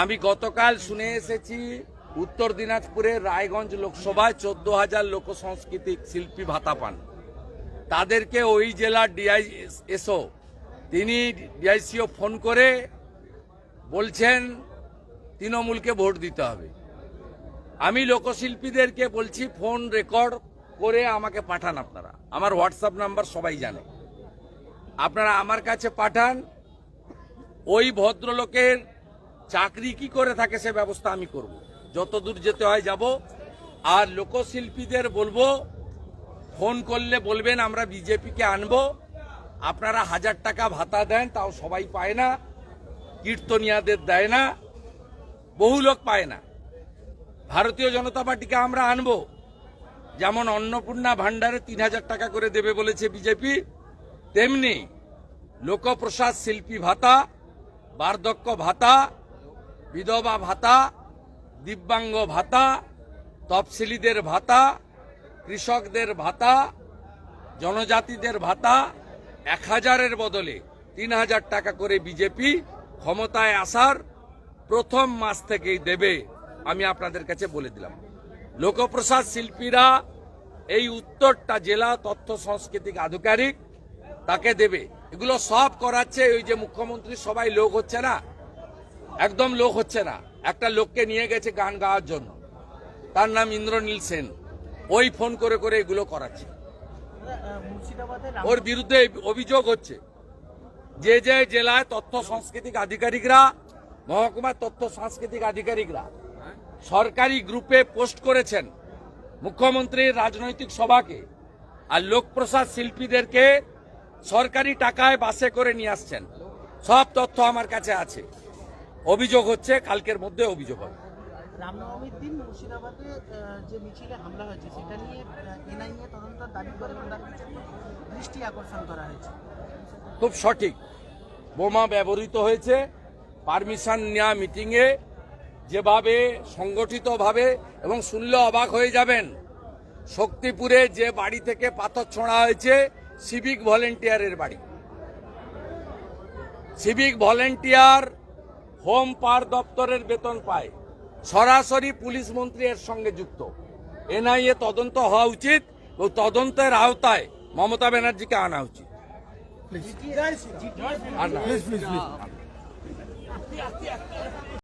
আমি গতকাল শুনে এসেছি উত্তর দিনাজপুরের রায়গঞ্জ লোকসভায় 14,000 লোক সাংস্কৃতিক শিল্পী ভাতা পান। তাদেরকে ওই জেলার ডিআইএসও তিনি ডিআইসিও ফোন করে বলছেন তৃণমূলকে ভোট দিতে হবে। আমি লোকশিল্পীদেরকে বলছি ফোন রেকর্ড করে আমাকে পাঠান। আপনারা আমার হোয়াটসঅ্যাপ নাম্বার সবাই জানে, আপনারা আমার কাছে পাঠান। ওই ভদ্রলোকের চাকরি কি করে থাকে সে ব্যবস্থা আমি করব, যত দূর যেতে হয় যাব। আর লোকশিল্পীদের বলবো ফোন করলে বলবেন আমরা বিজেপিকে আনবো। আপনারা 1000 টাকা ভাতা দেন, তাও সবাই পায় না, কীর্তনিয়াদের দেয় না, বহু লোক পায় না। ভারতীয় জনতা পার্টিকে আমরা আনবো, যেমন অন্নপূর্ণা ভান্ডারে 3000 টাকা করে দেবে বলেছে বিজেপি, তেমনি লোকপ্রসাদ শিল্পী ভাতা, বার্ধক্য ভাতা, বিধবা ভাতা, দিব্যাঙ্গ ভাতা, তফসিলিদের ভাতা, কৃষকদের ভাতা, জনজাতিদের ভাতা 1000-এর বদলে 3000 টাকা করে বিজেপি ক্ষমতায় আসার প্রথম মাস থেকেই দেবে। আমি আপনাদের কাছে বলে দিলাম, লোকপ্রসাদ শিল্পীরা এই উত্তরটা জেলা তথ্য সাংস্কৃতিক আধিকারিক তাকে দেবে। এগুলো সব করাচ্ছে ওই যে মুখ্যমন্ত্রী সবাই লোক হচ্ছে না, একদম লোক হচ্ছে না। একটা লোককে নিয়ে গেছে গান গাওয়ার জন্য, তার নাম ইন্দ্রনীল সেন, ওই ফোন করে করে এগুলো করাচ্ছে। ওর বিরুদ্ধে অভিযোগ হচ্ছে। যে যে জেলায় তথ্য সাংস্কৃতিক আধিকারিকরা, মহকুমার তথ্য সাংস্কৃতিক আধিকারিকরা সরকারি গ্রুপে পোস্ট করেছেন মুখ্যমন্ত্রীর রাজনৈতিক সভাকে, আর লোকপ্রসাদ শিল্পীদেরকে সরকারি টাকায় বাসে করে নিয়ে আসছেন, সব তথ্য আমার কাছে আছে। অভিযোগ হচ্ছে, কালকের মধ্যে অভিযোগ হবে। রামনবমীর দিন মুর্শিদাবাদে যে মিছিলে হামলা হয়েছে সেটা নিয়ে এনআইএ তদন্ত দাবি করে দৃষ্টি আকর্ষণ করা হয়েছে। খুব সঠিক, বোমা ব্যবহৃত হয়েছে। পারমিশন নেওয়া মিটিংয়ে যেভাবে সংগঠিতভাবে, এবং শুনলে অবাক হয়ে যাবেন, শক্তিপুরে যে বাড়ি থেকে পাথর ছোঁড়া হয়েছে সিভিক ভলেন্টিয়ারের বাড়ি। সিভিক ভলেন্টিয়ার হোম পার দপ্তরের বেতন পায়, সরাসরি পুলিশ মন্ত্রী এর সঙ্গে যুক্ত। এনআইএ তদন্ত হওয়া উচিত এবং তদন্তের আওতায় মমতা ব্যানার্জিকে আনা উচিত। আর না।